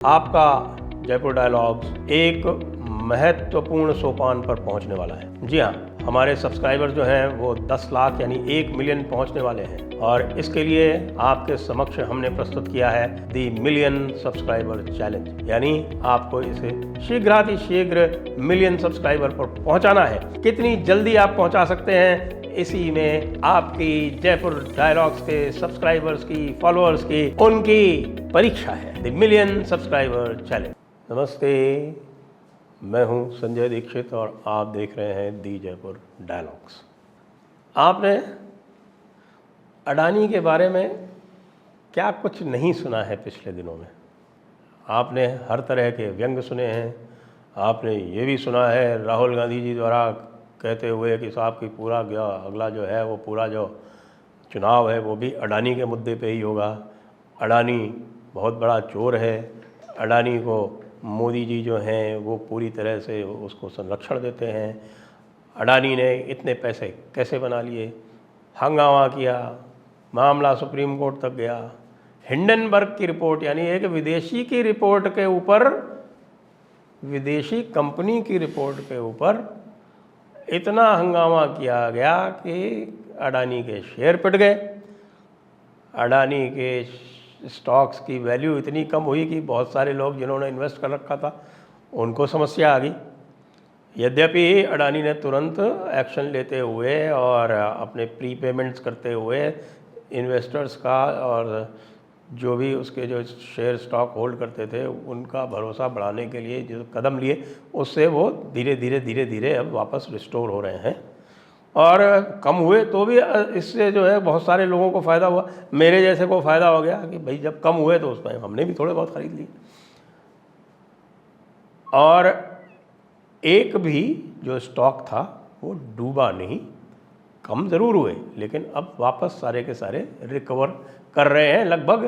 आपका जयपुर डायलॉग्स एक महत्वपूर्ण सोपान पर पहुंचने वाला है। जी हाँ, हमारे सब्सक्राइबर जो हैं वो 10 लाख यानी 1 मिलियन पहुंचने वाले हैं और इसके लिए आपके समक्ष हमने प्रस्तुत किया है दी मिलियन सब्सक्राइबर चैलेंज, यानी आपको इसे शीघ्र मिलियन सब्सक्राइबर पर पहुंचाना है। कितनी जल्दी आप पहुंचा सकते हैं, इसी में आपकी जयपुर डायलॉग्स के सब्सक्राइबर्स की, फॉलोअर्स की, उनकी परीक्षा है। The million subscriber challenge. नमस्ते, मैं हूं संजय दीक्षित और आप देख रहे हैं दी जयपुर डायलॉग्स। आपने अडानी के बारे में क्या कुछ नहीं सुना है पिछले दिनों में? आपने हर तरह के व्यंग सुने हैं। आपने ये भी सुना है राहुल गांधी जी द्वारा कहते हुए कि साहब की पूरा अगला जो है वो पूरा जो चुनाव है वो भी अडानी के मुद्दे पे ही होगा। अडानी बहुत बड़ा चोर है, अडानी को मोदी जी जो हैं वो पूरी तरह से उसको संरक्षण देते हैं। अडानी ने इतने पैसे कैसे बना लिए? हंगामा किया, मामला सुप्रीम कोर्ट तक गया। हिंडनबर्ग की रिपोर्ट यानी एक विदेशी की रिपोर्ट के ऊपर, विदेशी कंपनी की रिपोर्ट के ऊपर इतना हंगामा किया गया कि अडानी के शेयर पिट गए। अडानी के स्टॉक्स की वैल्यू इतनी कम हुई कि बहुत सारे लोग जिन्होंने इन्वेस्ट कर रखा था उनको समस्या आ गई। यद्यपि अडानी ने तुरंत एक्शन लेते हुए और अपने प्री पेमेंट्स करते हुए इन्वेस्टर्स का और जो भी उसके जो शेयर स्टॉक होल्ड करते थे उनका भरोसा बढ़ाने के लिए जो कदम लिए, उससे वो धीरे धीरे अब वापस रिस्टोर हो रहे हैं। और कम हुए तो भी इससे जो है बहुत सारे लोगों को फ़ायदा हुआ। मेरे जैसे को फ़ायदा हो गया कि भाई जब कम हुए तो उसमें हमने भी थोड़े बहुत ख़रीद लिए। और एक भी जो स्टॉक था वो डूबा नहीं, कम ज़रूर हुए लेकिन अब वापस सारे के सारे रिकवर कर रहे हैं। लगभग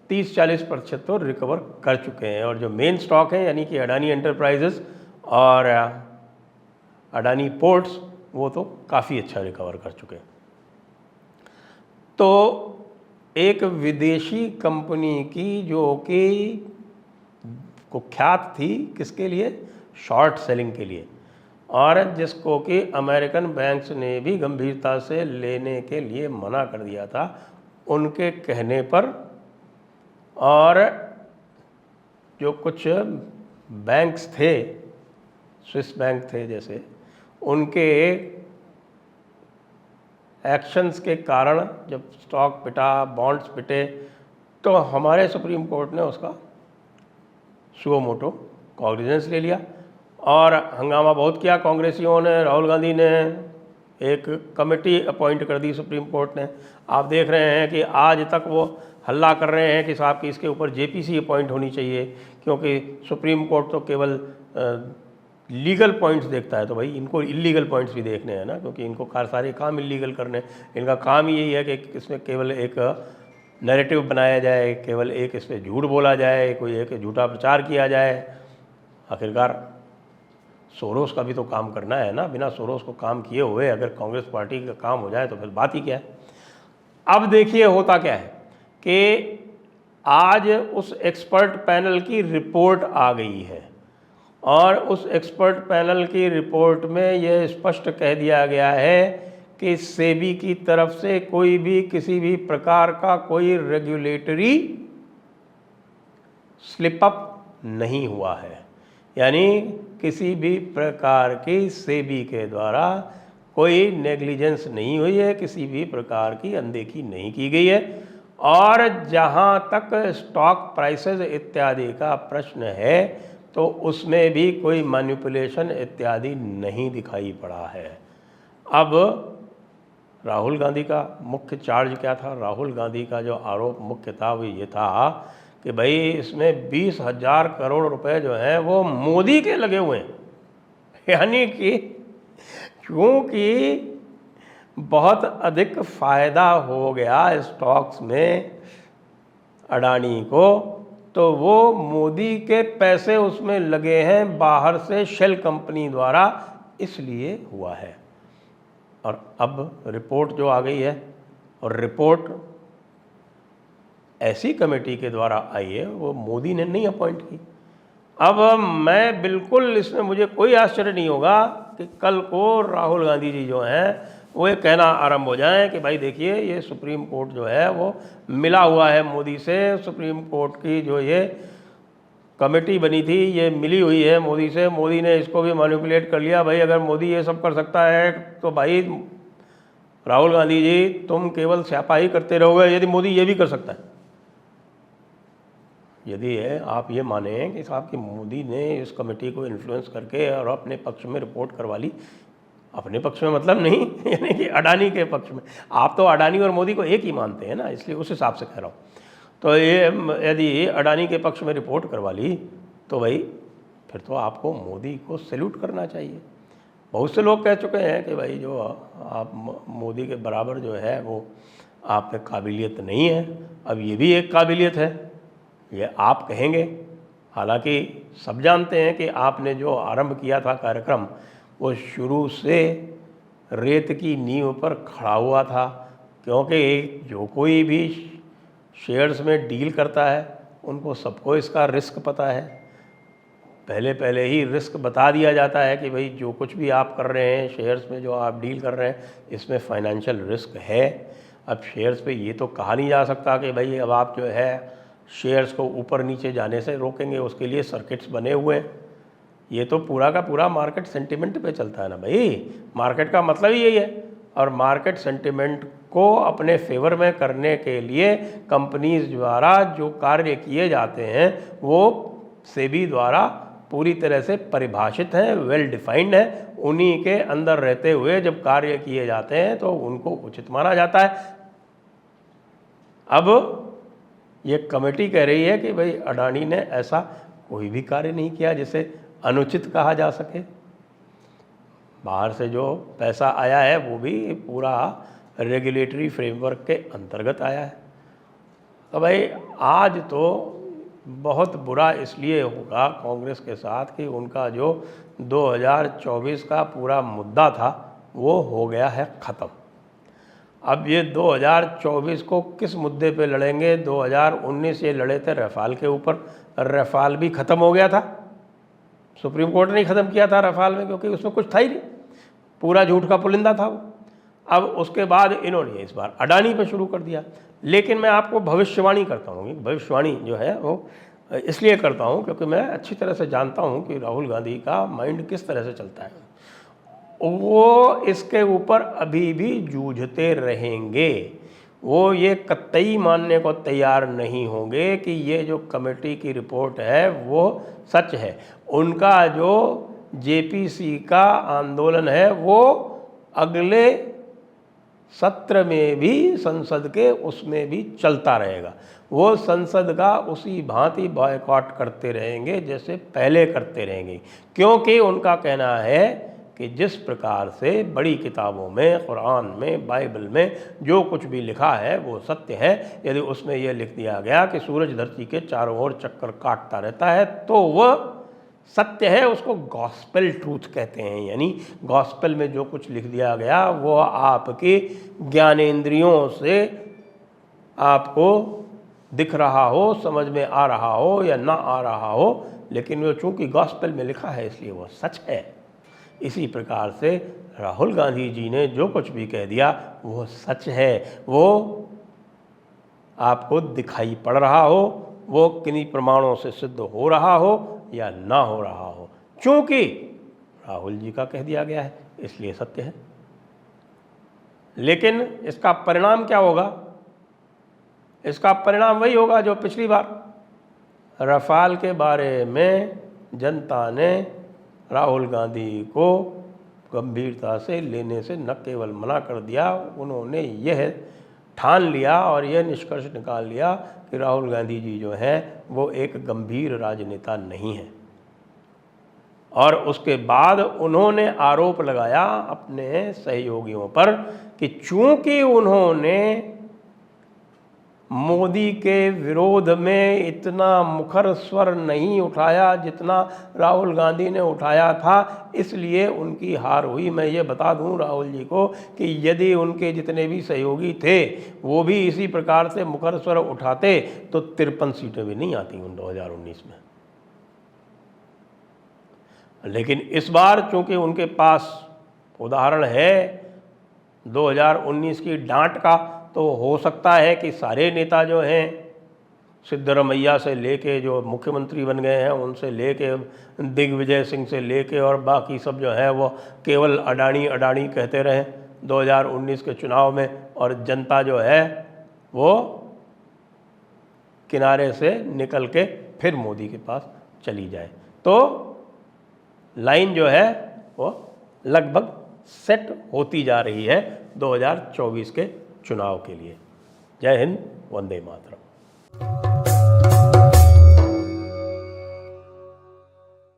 30-40% तो रिकवर कर चुके हैं। और जो मेन स्टॉक हैं यानी कि अडानी एंटरप्राइजेस और अडानी पोर्ट्स, वो तो काफ़ी अच्छा रिकवर कर चुके हैं। तो एक विदेशी कंपनी की जो कि कुख्यात थी किसके लिए? शॉर्ट सेलिंग के लिए, और जिसको कि अमेरिकन बैंक्स ने भी गंभीरता से लेने के लिए मना कर दिया था उनके कहने पर। और जो कुछ बैंक्स थे, स्विस बैंक थे जैसे, उनके एक्शंस के कारण जब स्टॉक पिटा, बॉन्ड्स पिटे, तो हमारे सुप्रीम कोर्ट ने उसका सुओ मोटो कॉग्निजेंस ले लिया और हंगामा बहुत किया। कांग्रेसियों ने, राहुल गांधी ने एक कमेटी अपॉइंट कर दी सुप्रीम कोर्ट ने। आप देख रहे हैं कि आज तक वो हल्ला कर रहे हैं कि साहब की इसके ऊपर जेपीसी अपॉइंट होनी चाहिए, क्योंकि सुप्रीम कोर्ट तो केवल लीगल पॉइंट्स देखता है, तो भाई इनको इलीगल पॉइंट्स भी देखने हैं ना, क्योंकि इनको सारे काम इलीगल करने। इनका काम यही है कि इसमें केवल एक नैरेटिव बनाया जाए, केवल एक इस पर झूठ बोला जाए, कोई एक झूठा प्रचार किया जाए। आखिरकार सोरोस का भी तो काम करना है ना। बिना सोरोस को काम किए हुए अगर कांग्रेस पार्टी का काम हो जाए तो फिर बात ही क्या है। अब देखिए होता क्या है कि आज उस एक्सपर्ट पैनल की रिपोर्ट आ गई है और उस एक्सपर्ट पैनल की रिपोर्ट में यह स्पष्ट कह दिया गया है कि सेबी की तरफ से कोई भी किसी भी प्रकार का कोई रेगुलेटरी स्लिप अप नहीं हुआ है, यानी किसी भी प्रकार की सेबी के द्वारा कोई नेग्लिजेंस नहीं हुई है, किसी भी प्रकार की अनदेखी नहीं की गई है। और जहां तक स्टॉक प्राइसेस इत्यादि का प्रश्न है तो उसमें भी कोई मैनिपुलेशन इत्यादि नहीं दिखाई पड़ा है। अब राहुल गांधी का मुख्य चार्ज क्या था? राहुल गांधी का जो आरोप मुख्य था वो ये था कि भाई इसमें 20,000 करोड़ रुपए जो हैं वो मोदी के लगे हुए हैं। यानी कि क्योंकि बहुत अधिक फ़ायदा हो गया स्टॉक्स में अडानी को, तो वो मोदी के पैसे उसमें लगे हैं बाहर से शेल कंपनी द्वारा, इसलिए हुआ है। और अब रिपोर्ट जो आ गई है, और रिपोर्ट ऐसी कमेटी के द्वारा आई है, वो मोदी ने नहीं अपॉइंट की। अब मैं बिल्कुल, इसमें मुझे कोई आश्चर्य नहीं होगा कि कल को राहुल गांधी जी जो हैं वो ये कहना आरंभ हो जाएं कि भाई देखिए ये सुप्रीम कोर्ट जो है वो मिला हुआ है मोदी से, सुप्रीम कोर्ट की जो ये कमेटी बनी थी ये मिली हुई है मोदी से, मोदी ने इसको भी मैनिपुलेट कर लिया। भाई अगर मोदी ये सब कर सकता है तो भाई राहुल गांधी जी तुम केवल स्यापा ही करते रहोगे यदि मोदी ये भी कर सकता है। यदि आप ये माने कि साहब कि मोदी ने इस कमेटी को इन्फ्लुएंस करके और अपने पक्ष में रिपोर्ट करवा ली, अपने पक्ष में मतलब नहीं यानी कि अडानी के पक्ष में, आप तो अडानी और मोदी को एक ही मानते हैं ना, इसलिए उस हिसाब से कह रहा हूँ। तो ये यदि अडानी के पक्ष में रिपोर्ट करवा ली तो भाई फिर तो आपको मोदी को सैल्यूट करना चाहिए। बहुत से लोग कह चुके हैं कि भाई जो आप मोदी के बराबर जो है वो आप में काबिलियत नहीं है। अब ये भी एक काबिलियत है, ये आप कहेंगे। हालांकि सब जानते हैं कि आपने जो आरंभ किया था कार्यक्रम वो शुरू से रेत की नींव पर खड़ा हुआ था, क्योंकि जो कोई भी शेयर्स में डील करता है उनको सबको इसका रिस्क पता है। पहले ही रिस्क बता दिया जाता है कि भाई जो कुछ भी आप कर रहे हैं शेयर्स में, जो आप डील कर रहे हैं, इसमें फाइनेंशियल रिस्क है। अब शेयर्स पे ये तो कहा नहीं जा सकता कि भाई अब आप जो है शेयर्स को ऊपर नीचे जाने से रोकेंगे, उसके लिए सर्किट्स बने हुए हैं। ये तो पूरा का पूरा मार्केट सेंटिमेंट पे चलता है ना भाई, मार्केट का मतलब ही यही है। और मार्केट सेंटिमेंट को अपने फेवर में करने के लिए कंपनीज द्वारा जो कार्य किए जाते हैं वो सेबी द्वारा पूरी तरह से परिभाषित हैं, वेल डिफाइंड है। उन्हीं के अंदर रहते हुए जब कार्य किए जाते हैं तो उनको उचित माना जाता है। अब ये कमेटी कह रही है कि भाई अडानी ने ऐसा कोई भी कार्य नहीं किया जिसे अनुचित कहा जा सके। बाहर से जो पैसा आया है वो भी पूरा रेगुलेटरी फ्रेमवर्क के अंतर्गत आया है। तो भाई आज तो बहुत बुरा इसलिए होगा कांग्रेस के साथ कि उनका जो 2024 का पूरा मुद्दा था वो हो गया है ख़त्म। अब ये 2024 को किस मुद्दे पे लड़ेंगे? 2019 ये लड़े थे रफाल के ऊपर, रफाल भी ख़त्म हो गया था। सुप्रीम कोर्ट ने ख़त्म किया था रफाल में, क्योंकि उसमें कुछ था ही नहीं, पूरा झूठ का पुलिंदा था वो। अब उसके बाद इन्होंने इस बार अडानी पे शुरू कर दिया। लेकिन मैं आपको भविष्यवाणी करता हूँ, भविष्यवाणी जो है वो इसलिए करता हूँ क्योंकि मैं अच्छी तरह से जानता हूँ कि राहुल गांधी का माइंड किस तरह से चलता है। वो इसके ऊपर अभी भी जूझते रहेंगे। वो ये कतई मानने को तैयार नहीं होंगे कि ये जो कमेटी की रिपोर्ट है वो सच है। उनका जो जेपीसी का आंदोलन है वो अगले सत्र में भी, संसद के उसमें भी चलता रहेगा। वो संसद का उसी भांति बॉयकॉट करते रहेंगे जैसे पहले करते रहेंगे, क्योंकि उनका कहना है कि जिस प्रकार से बड़ी किताबों में, कुरान में, बाइबल में जो कुछ भी लिखा है वो सत्य है। यदि उसमें यह लिख दिया गया कि सूरज धरती के चारों ओर चक्कर काटता रहता है तो वह सत्य है, उसको गॉस्पेल ट्रूथ कहते हैं। यानी गॉस्पेल में जो कुछ लिख दिया गया वो आपकी ज्ञानेंद्रियों से आपको दिख रहा हो, समझ में आ रहा हो या ना आ रहा हो, लेकिन वो चूँकि गॉस्पेल में लिखा है इसलिए वो सच है। इसी प्रकार से राहुल गांधी जी ने जो कुछ भी कह दिया वो सच है। वो आपको दिखाई पड़ रहा हो, वो किन्हीं प्रमाणों से सिद्ध हो रहा हो या ना हो रहा हो, क्योंकि राहुल जी का कह दिया गया है इसलिए सत्य है। लेकिन इसका परिणाम क्या होगा? इसका परिणाम वही होगा जो पिछली बार रफाल के बारे में जनता ने राहुल गांधी को गंभीरता से लेने से न केवल मना कर दिया, उन्होंने यह ठान लिया और यह निष्कर्ष निकाल लिया कि राहुल गांधी जी जो हैं वो एक गंभीर राजनेता नहीं है। और उसके बाद उन्होंने आरोप लगाया अपने सहयोगियों पर कि चूंकि उन्होंने मोदी के विरोध में इतना मुखर स्वर नहीं उठाया जितना राहुल गांधी ने उठाया था, इसलिए उनकी हार हुई। मैं ये बता दूं राहुल जी को कि यदि उनके जितने भी सहयोगी थे वो भी इसी प्रकार से मुखर स्वर उठाते तो 53 सीटें भी नहीं आती उन 2019 में। लेकिन इस बार चूंकि उनके पास उदाहरण है 2019 की डांट का, तो हो सकता है कि सारे नेता जो हैं सिद्धरमैया से लेके जो मुख्यमंत्री बन गए हैं उनसे लेके दिग्विजय सिंह से लेके और बाकी सब जो है वो केवल अडानी अडानी कहते रहे 2019 के चुनाव में, और जनता जो है वो किनारे से निकल के फिर मोदी के पास चली जाए। तो लाइन जो है वो लगभग सेट होती जा रही है 2024 के चुनाव के लिए। जय हिंद, वंदे मातरम।